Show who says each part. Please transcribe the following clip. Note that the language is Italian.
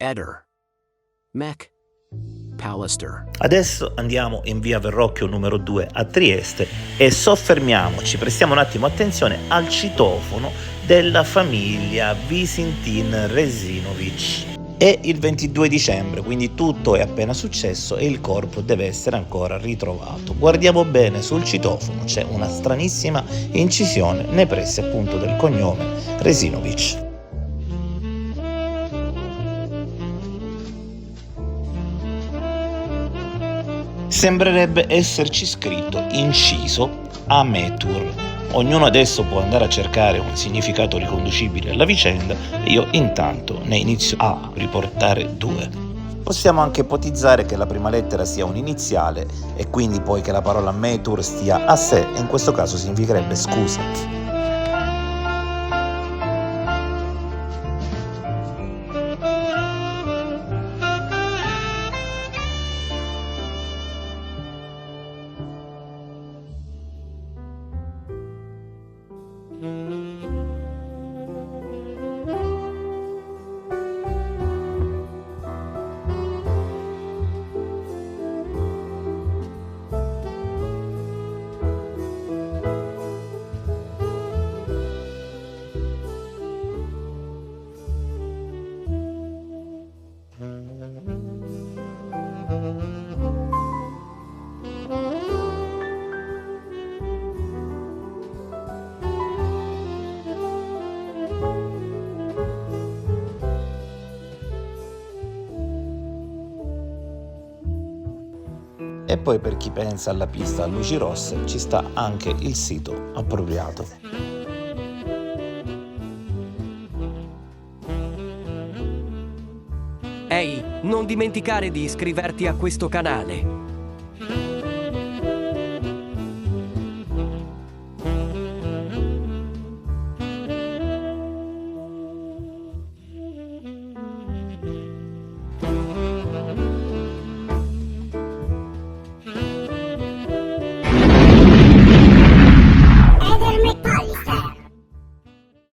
Speaker 1: Eder. Mech. Pallister.
Speaker 2: Adesso andiamo in via Verrocchio numero 2 a Trieste e soffermiamoci, prestiamo un attimo attenzione al citofono della famiglia Visintin-Resinovic. È il 22 dicembre, quindi tutto è appena successo e il corpo deve essere ancora ritrovato. Guardiamo bene sul citofono, c'è una stranissima incisione nei pressi appunto del cognome Resinovic. Sembrerebbe esserci scritto inciso Ametur. Ognuno adesso può andare a cercare un significato riconducibile alla vicenda e io intanto ne inizio a riportare due. Possiamo anche ipotizzare che la prima lettera sia un iniziale e quindi poi che la parola Metur stia a sé e in questo caso significherebbe scusa. E poi per chi pensa alla pista a luci rosse ci sta anche il sito appropriato.
Speaker 3: Ehi, non dimenticare di iscriverti a questo canale.